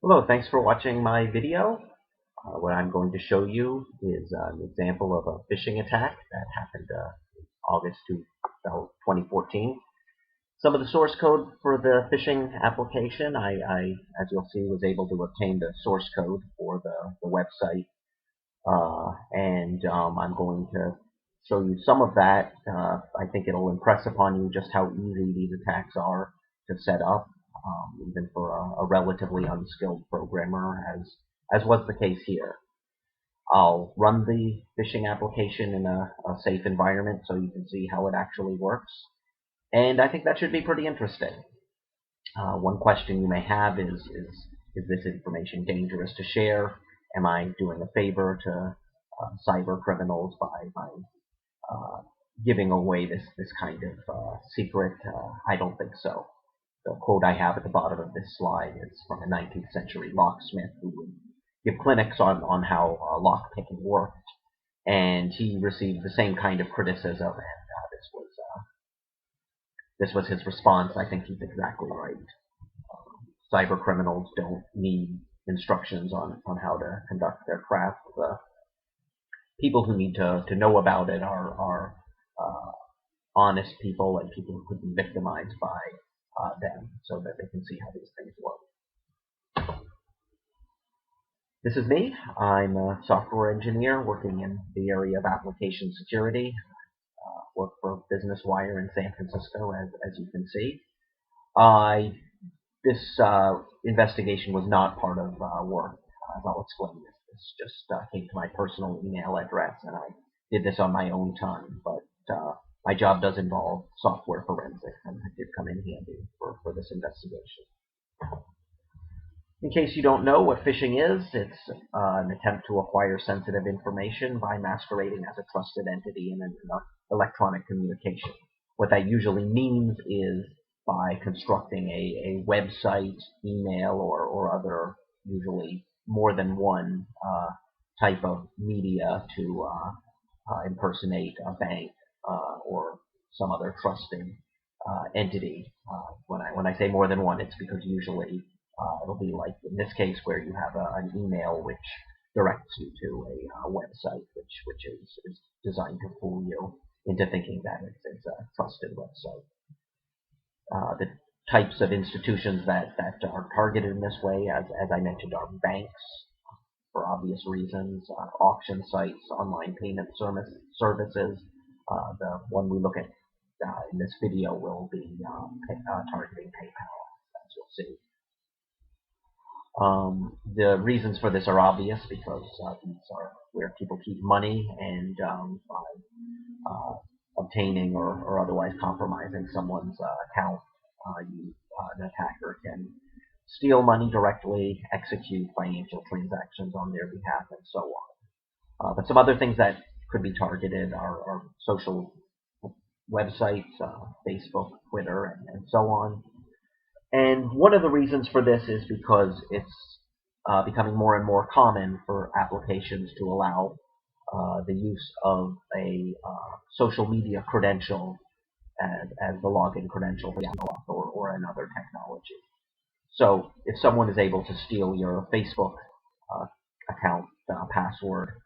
Hello, thanks for watching my video. What I'm going to show you is an example of a phishing attack that happened August 2014. Some of the source code for the phishing application, as you'll see, was able to obtain the source code for the website, and I'm going to show you some of that. I think it'll impress upon you just how easy these attacks are to set up, even for a relatively unskilled programmer, as was the case here. I'll run the phishing application in a safe environment so you can see how it actually works. And I think that should be pretty interesting. One question you may have is this information dangerous to share? Am I doing a favor to cyber criminals by giving away this kind of secret? I don't think so. The quote I have at the bottom of this slide is from a 19th century locksmith who would give clinics on how lockpicking worked, and he received the same kind of criticism, and this was his response. I think he's exactly right. Cyber criminals don't need instructions on how to conduct their craft. The people who need to know about it are honest people and people who could be victimized by them, so that they can see how these things work. This is me. I'm a software engineer working in the area of application security. Work for Business Wire in San Francisco, as you can see. This investigation was not part of work, as I'll explain this. This just came to my personal email address, and I did this on my own time, but my job does involve software forensics, and it did come in handy for this investigation. In case you don't know what phishing is, it's an attempt to acquire sensitive information by masquerading as a trusted entity in an electronic communication. What that usually means is by constructing a website, email, or other, usually more than one type of media to impersonate a bank or some other trusted entity. When I say more than one, it's because usually it'll be like in this case where you have an email which directs you to a website which is designed to fool you into thinking that it's a trusted website. The types of institutions that are targeted in this way, as I mentioned, are banks, for obvious reasons, auction sites, online payment services. The one we look at in this video will be targeting PayPal, as you'll see. The reasons for this are obvious because these are where people keep money, and by obtaining or otherwise compromising someone's account, an attacker can steal money directly, execute financial transactions on their behalf, and so on. But some other things that could be targeted are social websites, Facebook, Twitter, and so on. And one of the reasons for this is because it's becoming more and more common for applications to allow the use of a social media credential as the login credential for Yahoo or another technology. So if someone is able to steal your Facebook account password,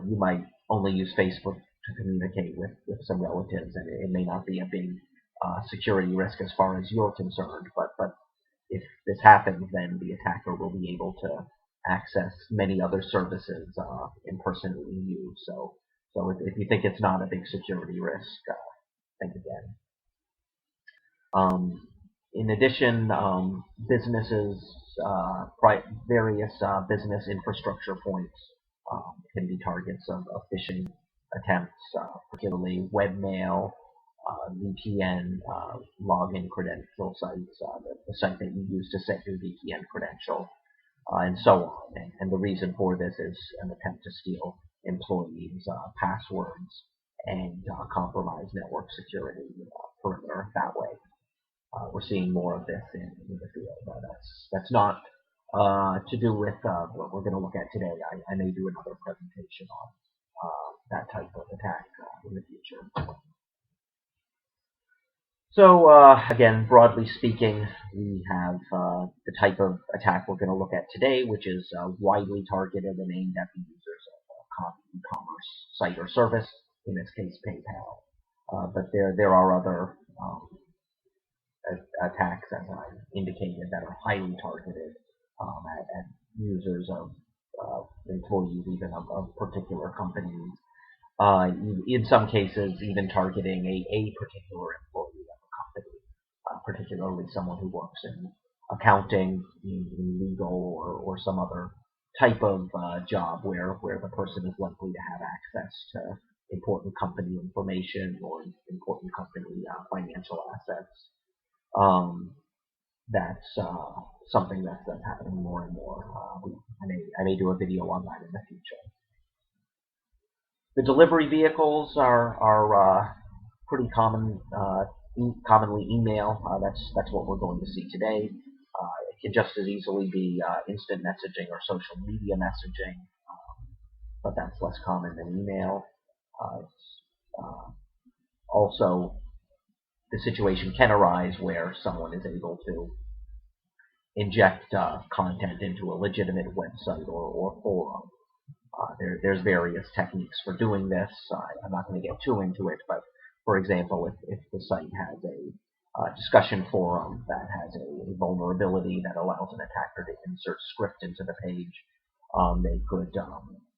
you might only use Facebook to communicate with some relatives, and it may not be a big security risk as far as you're concerned, but if this happens, then the attacker will be able to access many other services impersonally you. So if you think it's not a big security risk, think again. In addition, businesses, various business infrastructure points can be targets of phishing attempts, particularly webmail, VPN, login credential sites, the site that you use to set your VPN credential, and so on. And the reason for this is an attempt to steal employees' passwords and compromise network security perimeter that way. We're seeing more of this in the field. That's not to do with what we're going to look at today. I may do another presentation on that type of attack in the future. So again, broadly speaking, we have the type of attack we're going to look at today, which is widely targeted and aimed at the users of an e-commerce site or service, in this case PayPal. But there are other attacks, as I indicated, that are highly targeted at users of employees, even of particular companies. In some cases, even targeting a particular employee of a company, particularly someone who works in accounting, in legal, or some other type of job where the person is likely to have access to important company information or important company financial assets. Um, that's something that's happening more and more. I may do a video on that in the future. The delivery vehicles are pretty commonly email. That's what we're going to see today. It can just as easily be instant messaging or social media messaging, but that's less common than email. Also, the situation can arise where someone is able to inject content into a legitimate website or forum. There's various techniques for doing this. I'm not going to get too into it, but for example, if the site has a discussion forum that has a vulnerability that allows an attacker to insert script into the page, they could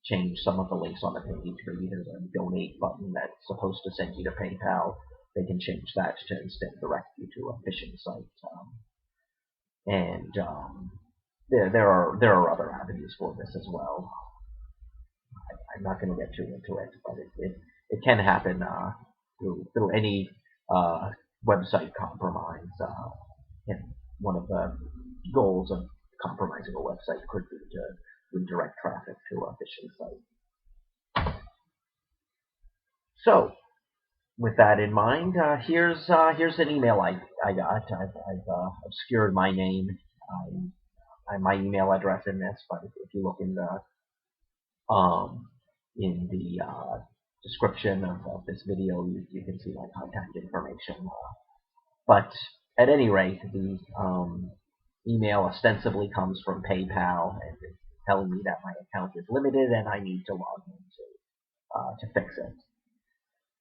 change some of the links on the page. Maybe there's a donate button that's supposed to send you to PayPal. They can change that to instead direct you to a phishing site. And there are other avenues for this as well. I'm not going to get too into it, but it can happen through any website compromise. And one of the goals of compromising a website could be to redirect traffic to a phishing site. So, with that in mind, here's an email I got. I've obscured my name, my email address in this, but if you look in the description of this video, you can see my contact information. But at any rate, the email ostensibly comes from PayPal and it's telling me that my account is limited and I need to log in to fix it.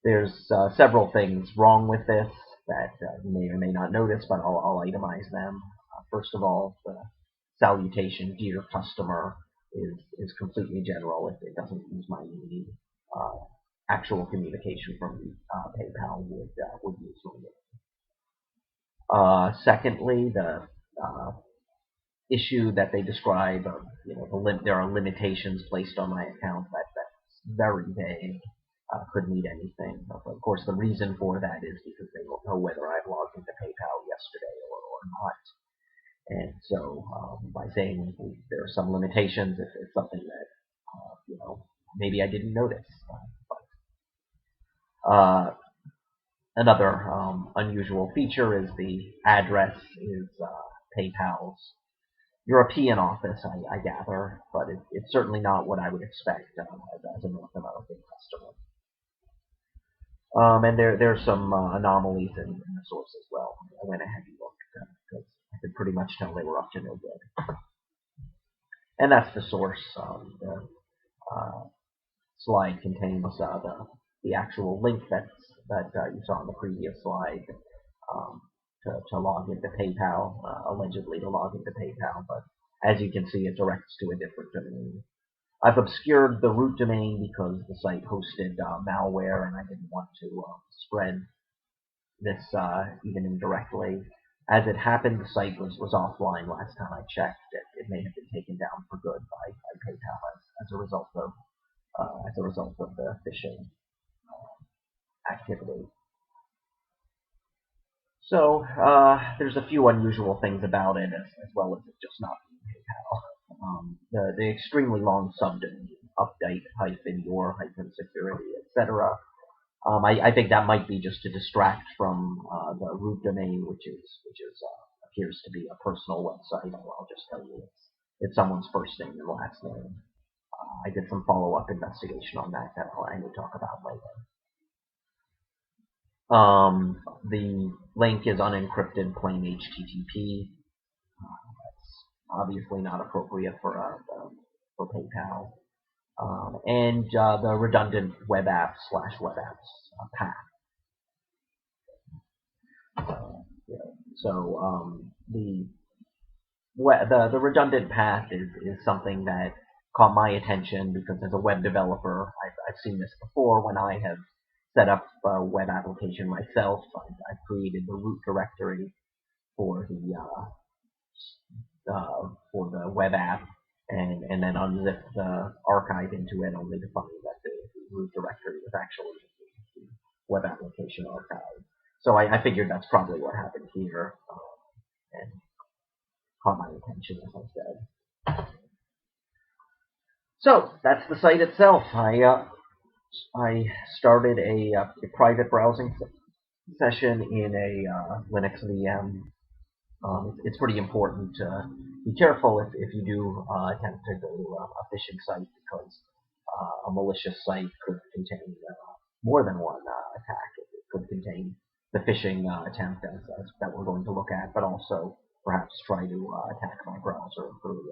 There's several things wrong with this that you may or may not notice, but I'll itemize them. First of all, the salutation, dear customer, is completely general. It doesn't use my name. Actual communication from PayPal would use my name. Secondly, the issue that they describe of there are limitations placed on my account that's very vague. Could mean anything. Of course, the reason for that is because they don't know whether I've logged into PayPal yesterday or not. And so by saying there are some limitations, it's something that maybe I didn't notice. Another unusual feature is the address is PayPal's European office, I gather, but it's certainly not what I would expect as a North American customer. And there's some anomalies in the source as well. I went ahead and looked because I could pretty much tell they were up to no good. And that's the source. The slide contains the actual link that you saw on the previous slide to log into PayPal, allegedly to log into PayPal. But as you can see, it directs to a different domain. I've obscured the root domain because the site hosted malware and I didn't want to spread this even indirectly. As it happened, the site was offline last time I checked. It may have been taken down for good by PayPal as a result of the phishing activity. So there's a few unusual things about it, as well as it just not being PayPal. The extremely long subdomain, update-your-security, etc. I think that might be just to distract from the root domain, which appears to be a personal website. I'll just tell you it's someone's first name and last name. I did some follow-up investigation on that I may talk about later. The link is unencrypted plain HTTP. That's obviously not appropriate for PayPal. And the redundant web apps / web apps path. So the redundant path is something that caught my attention because as a web developer, I've seen this before when I have set up a web application myself. I've created the root directory for the web app and then unzip the archive into it only to find that the root directory was actually the web application archive. So I figured that's probably what happened here and caught my attention, as I said. So that's the site itself. I started a private browsing session in a Linux VM. It's pretty important to be careful if you do attempt to go to a phishing site because a malicious site could contain more than one attack. It could contain the phishing attempt as that we're going to look at, but also perhaps try to attack my browser through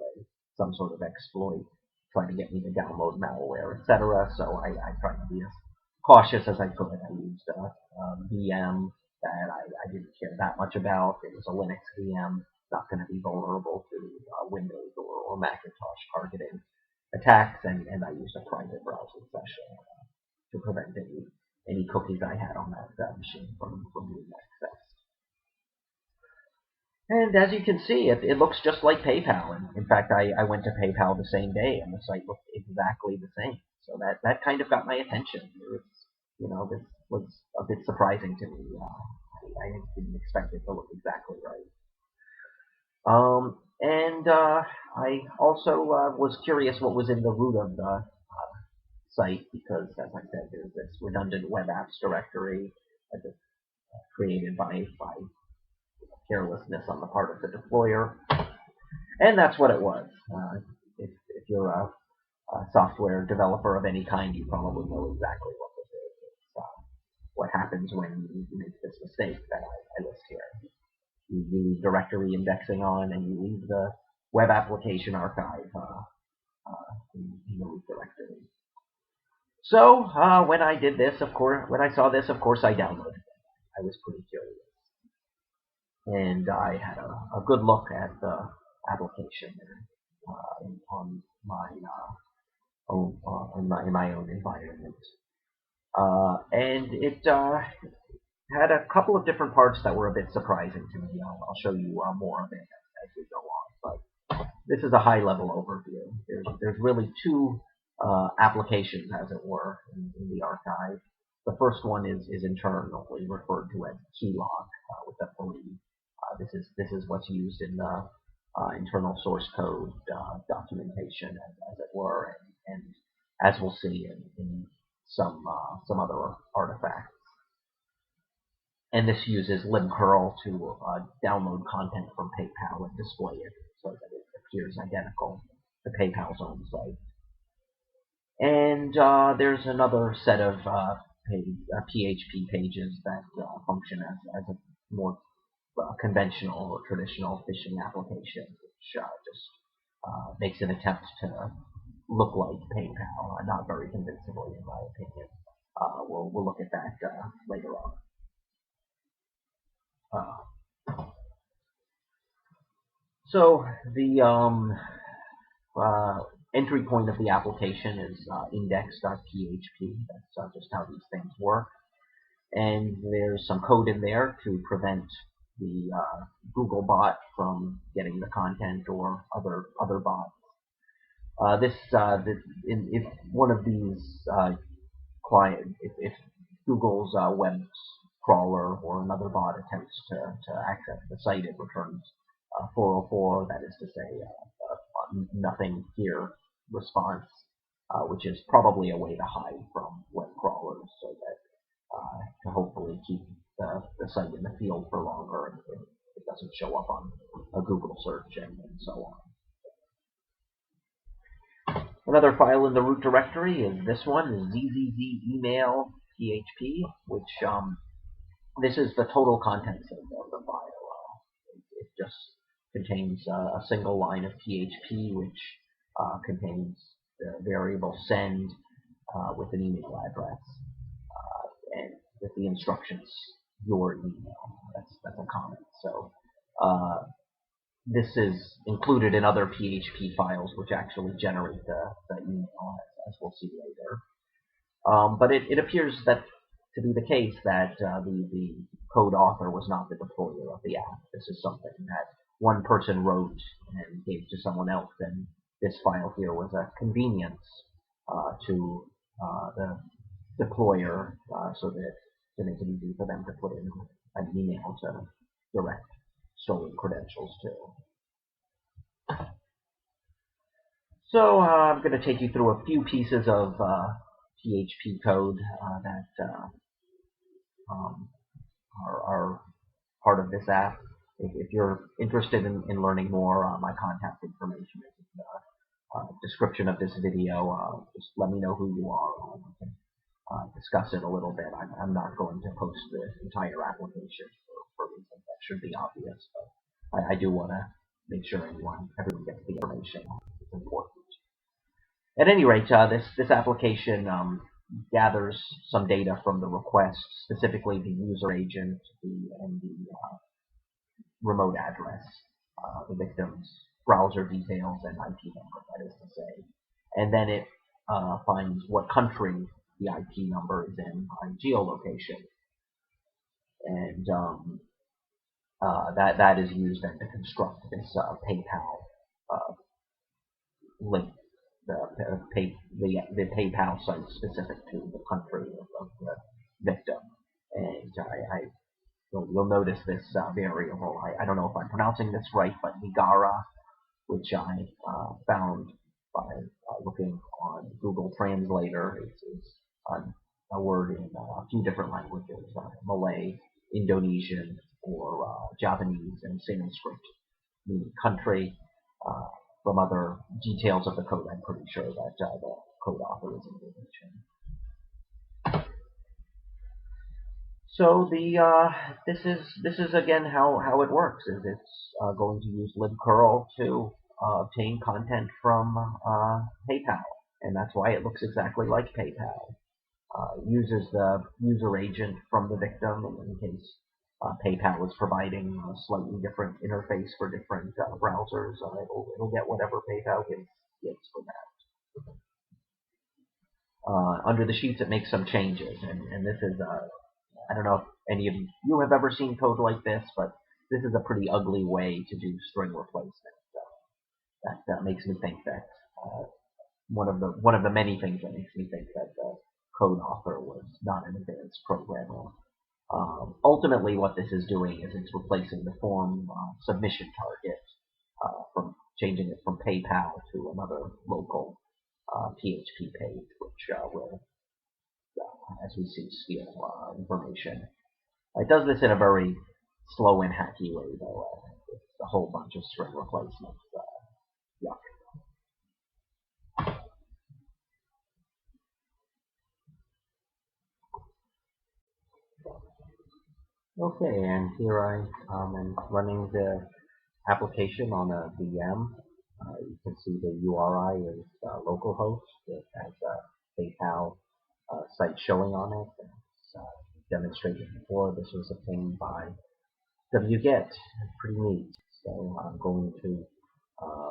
some sort of exploit, try to get me to download malware, etc. So I tried to be as cautious as I could. I used a VM that I didn't care that much about. It was a Linux VM, not going to be vulnerable to Windows or Macintosh targeting attacks, and I used a private browsing session to prevent any cookies I had on that machine from being accessed. And as you can see, it looks just like PayPal. And in fact, I went to PayPal the same day, and the site looked exactly the same. So that kind of got my attention. This was a bit surprising to me. I didn't expect it to look exactly right. And I also was curious what was in the root of the site because, as I said, there's this redundant web apps directory that's created by carelessness on the part of the deployer, and that's what it was. If you're a software developer of any kind, you probably know exactly what this is. It's what happens when you make this mistake that I list here. You leave directory indexing on, and you leave the web application archive in the root directory. So when I did this, when I saw this, of course, I downloaded it. I was pretty curious. And I had a good look at the application on my own in my own environment, and it had a couple of different parts that were a bit surprising to me. I'll show you more of it as we go on, but this is a high-level overview. There's really two applications, as it were, in the archive. The first one is internally referred to as keylog with a 3. This is what's used in the internal source code documentation, as it were, and as we'll see in some other artifacts. And this uses libcurl to download content from PayPal and display it so that it appears identical to PayPal's own site. And there's another set of PHP pages that function as a more conventional or traditional phishing application, which just makes an attempt to look like PayPal, not very convincingly, in my opinion. We'll look at that later on. So the entry point of the application is index.php. That's just how these things work. And there's some code in there to prevent the Google bot from getting the content or other bots. If one of these if Google's web crawler or another bot attempts to access the site, it returns 404. That is to say, nothing here response, which is probably a way to hide from web crawlers, so that to hopefully keep the site in the field for longer and it doesn't show up on a Google search and so on. Another file in the root directory is this one, zzz email php, which This is the total contents of the file. It just contains a single line of PHP, which contains the variable send with an email address and with the instructions your email. That's a comment. So this is included in other PHP files, which actually generate the email, as we'll see later. But it appears that to be the case that the code author was not the deployer of the app. This is something that one person wrote and gave to someone else, and this file here was a convenience to the deployer so that to make it easy for them to put in an email to direct stolen credentials to. So I'm going to take you through a few pieces of PHP code that are part of this app. If you're interested in learning more, my contact information is in the description of this video. Just let me know who you are. We can discuss it a little bit. I'm not going to post the entire application for reasons that should be obvious, but I do want to make sure everyone gets the information. It's important. At any rate, this application gathers some data from the request, specifically the user agent and the remote address, the victim's browser details and IP number, that is to say. And then it finds what country the IP number is in by geolocation. And that is used then to construct this PayPal link, the PayPal site specific to the country of the victim. And you'll notice this variable. I don't know if I'm pronouncing this right, but Nigara, which I found by looking on Google Translator, is a word in a few different languages: Malay, Indonesian, or Japanese, and Sanskrit, meaning country. From other details of the code, I'm pretty sure that the code author is Indonesian. So this is again how it works. Is it's going to use libcurl to obtain content from PayPal, and that's why it looks exactly like PayPal. It uses the user agent from the victim in case PayPal is providing a slightly different interface for different browsers. It'll get whatever PayPal gives for that. Under the sheets, it makes some changes, and this is I don't know if any of you have ever seen code like this, but this is a pretty ugly way to do string replacement. That makes me think that one of the many things that makes me think that the code author was not an advanced programmer. Ultimately, what this is doing is it's replacing the form submission target from changing it from PayPal to another local PHP page, which will, as we see, steal information. It does this in a very slow and hacky way, though. It's a whole bunch of string replacements. Yuck. Okay, and here I am running the application on a VM. You can see the URI is localhost. It has a PayPal site showing on it. As demonstrated before, this was obtained by wget. Pretty neat. So I'm going to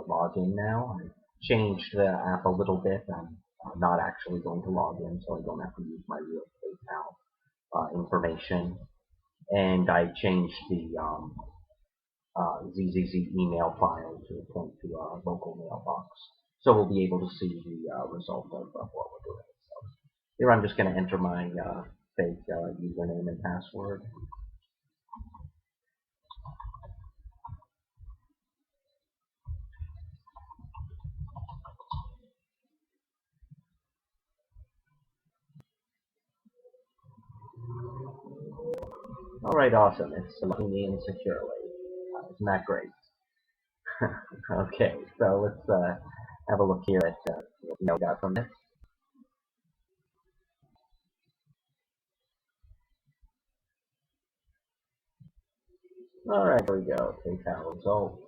log in now. I changed the app a little bit. I'm not actually going to log in, so I don't have to use my real PayPal information. And I changed the ZZZ email file to point to a local mailbox. So we'll be able to see the result of what we're doing. So here I'm just going to enter my fake username and password. Alright, awesome. It's logging me in securely. Isn't that great? Okay, so let's have a look here at what we got from this. Alright, there we go. PayPal results.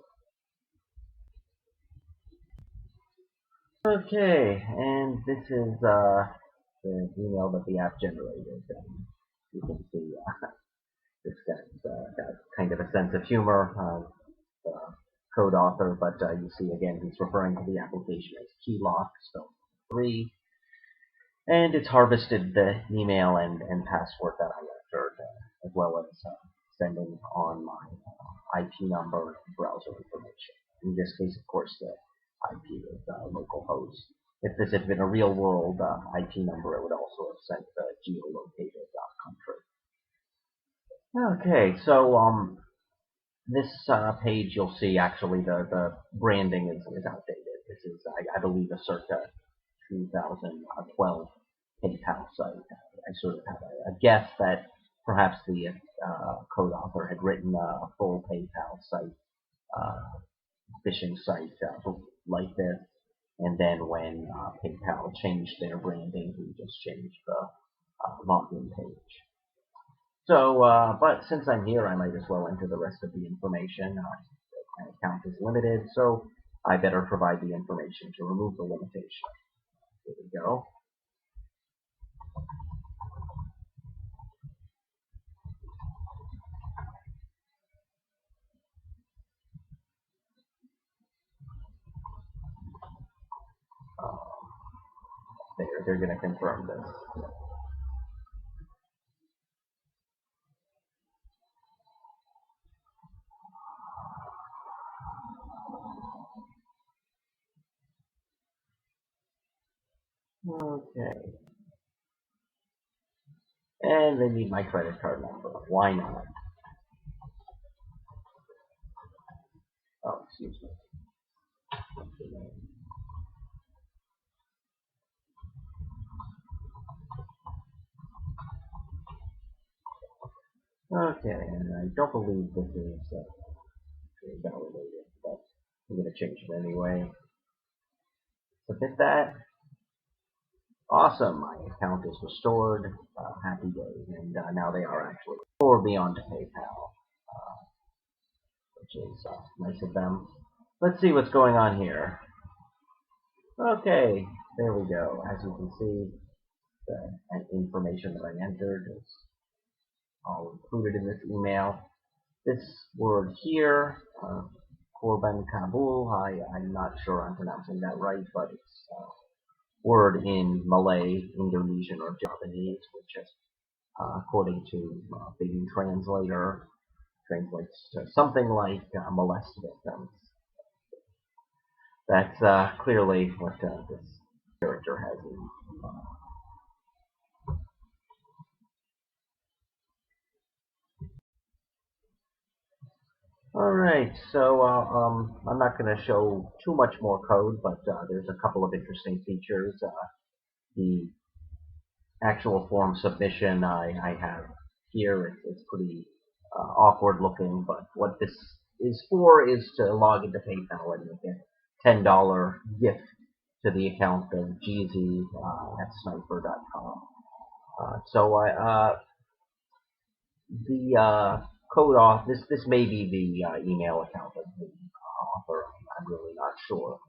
Okay, and this is the email that the app generated. You can see this got kind of a sense of humor. The code author, but you see again he's referring to the application as keylock, spelled 3, and it's harvested the email and password that I entered, as well as sending on my IP number and browser information. In this case, of course, the IP is localhost. If this had been a real-world IP number, it would also have sent the geolocated country. Okay, so this page you'll see actually the branding is outdated. This is, I believe, a circa 2012 PayPal site. I sort of have a guess that perhaps the code author had written a full PayPal site, phishing site like this, and then when PayPal changed their branding, we just changed the login page. So, but since I'm here, I might as well enter the rest of the information. My account is limited, so I better provide the information to remove the limitation. Here we go. They're going to confirm this. Okay. And they need my credit card number. Why not? Oh, excuse me. Okay, and I don't believe this is validated, but I'm going to change it anyway. Submit that. Awesome, my account is restored. Happy days, and now they are actually forward me on to PayPal, which is nice of them. Let's see what's going on here. Okay, there we go. As you can see, the information that I entered is all included in this email. This word here, Korban Kabul, I'm not sure I'm pronouncing that right, but it's word in Malay, Indonesian, or Japanese, which is, according to Bing Translator, translates to something like molest victims. That's clearly what this character has in Alright, so I'm not going to show too much more code, but there's a couple of interesting features. The actual form submission I have here, it's pretty awkward looking, but what this is for is to log into PayPal and make a $10 gift to the account of GZ at sniper.com. The code off, this may be the email account of the author. I'm really not sure.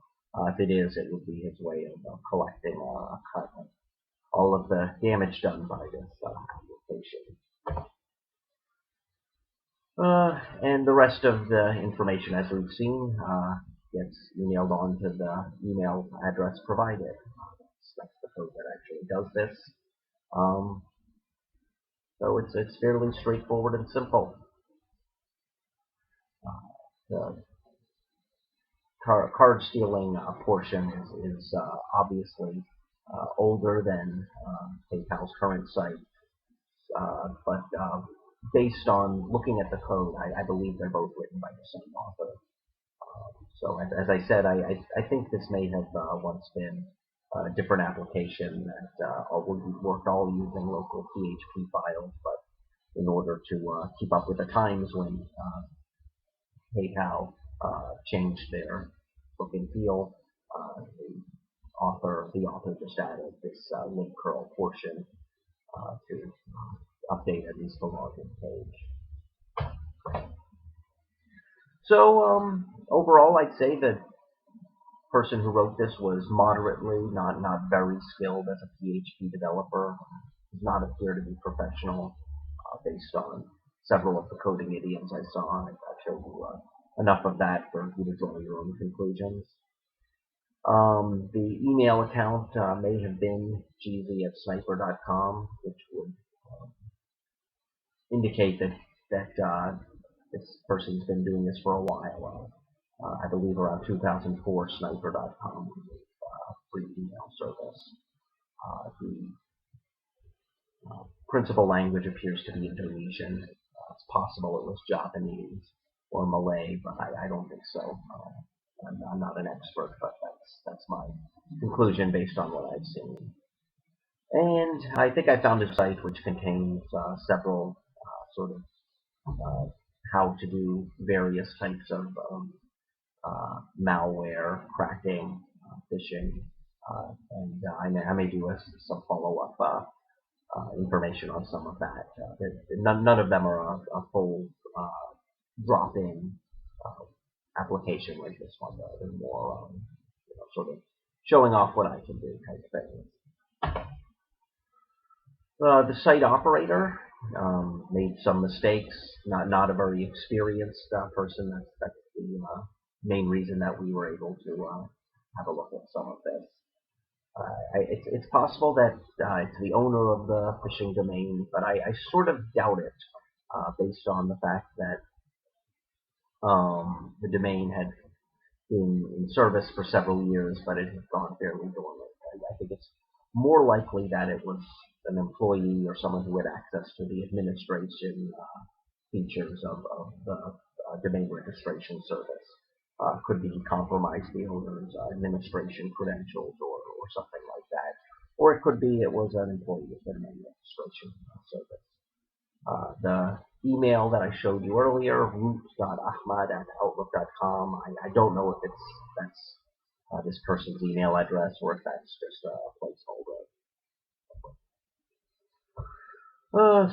If it is, it would be his way of collecting a cut of all of the damage done by this application. And the rest of the information, as we've seen, gets emailed on to the email address provided. That's the code that actually does this. So it's fairly straightforward and simple. The card stealing portion is obviously older than PayPal's current site, but based on looking at the code, I believe they're both written by the same author. So as I said, I think this may have once been a different application that worked all using local PHP files, but in order to keep up with the times when PayPal changed their look and feel, the author just added this libcurl portion to update at least the login page. So overall, I'd say the person who wrote this was moderately, not very skilled as a PHP developer. Does not appear to be professional based on several of the coding idioms I saw. I showed you enough of that for you to draw your own conclusions. The email account may have been jeezy@sniper.com, which would indicate that this person's been doing this for a while. I believe around 2004, sniper.com was a free email service. The principal language appears to be Indonesian. It's possible it was Japanese or Malay, but I don't think so. I'm not an expert, but that's my conclusion based on what I've seen. And I think I found a site which contains several sort of how to do various types of malware, cracking, phishing, and I may do some follow-up information on some of that. None of them are a full drop-in application like this one. They're more sort of showing off what I can do type thing. The site operator made some mistakes. Not a very experienced person. That's the main reason that we were able to have a look at some of this. It's possible that it's the owner of the phishing domain, but I sort of doubt it based on the fact that the domain had been in service for several years, but it had gone fairly dormant. I think it's more likely that it was an employee or someone who had access to the administration features of the domain registration service. Could be compromised the owner's administration credentials or something like that. Or it could be it was an employee of the domain registration service. The email that I showed you earlier, root.ahmad@outlook.com, I don't know if that's this person's email address or if that's just a placeholder.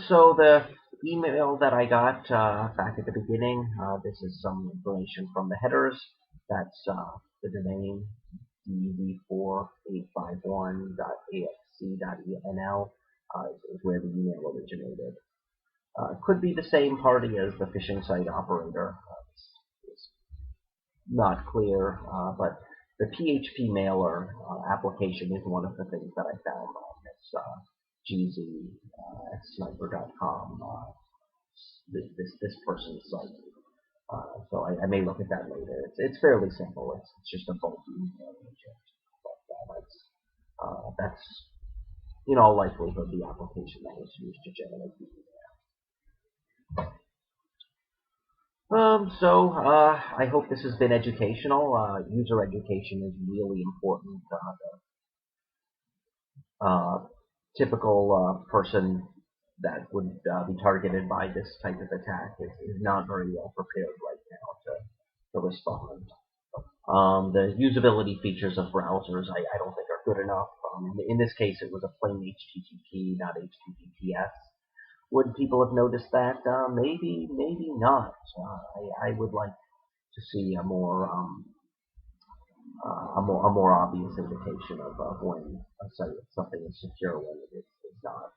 So the email that I got back at the beginning, this is some information from the headers. That's the domain dv4851.axc.enl is where the email originated. Could be the same party as the phishing site operator. It's not clear, but the PHP mailer application is one of the things that I found on this gz@sniper.com, this person's site. So I may look at that later. It's fairly simple. It's just a bulk email agent. But that's in all likelihood the application that was used to generate the email. So I hope this has been educational. User education is really important. The typical person that would be targeted by this type of attack is not very well prepared right now to respond. The usability features of browsers I don't think are good enough. In this case, it was a plain HTTP, not HTTPS. Would people have noticed that? Maybe not. I would like to see a more obvious indication of when something is secure when it is not.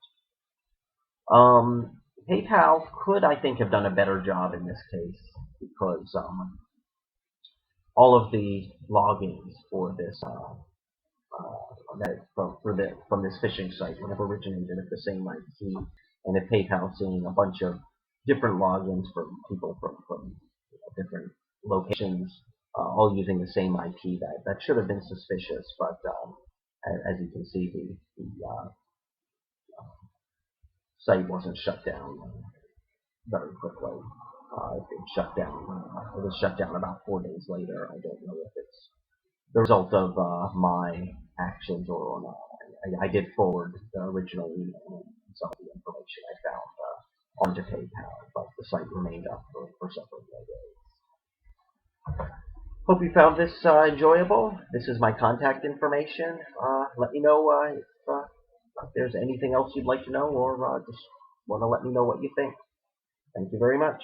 PayPal could, I think, have done a better job in this case because all of the logins for this from this phishing site would have originated at the same IP. And if PayPal seeing a bunch of different logins from people from different locations, all using the same IP, that should have been suspicious. But as you can see, the site wasn't shut down very quickly. It shut down. It was shut down about 4 days later. I don't know if it's the result of my actions or not. I did forward the original email and some of the information I found onto PayPal, but the site remained up for several days. Hope you found this enjoyable. This is my contact information. Let me know if there's anything else you'd like to know, or just want to let me know what you think. Thank you very much.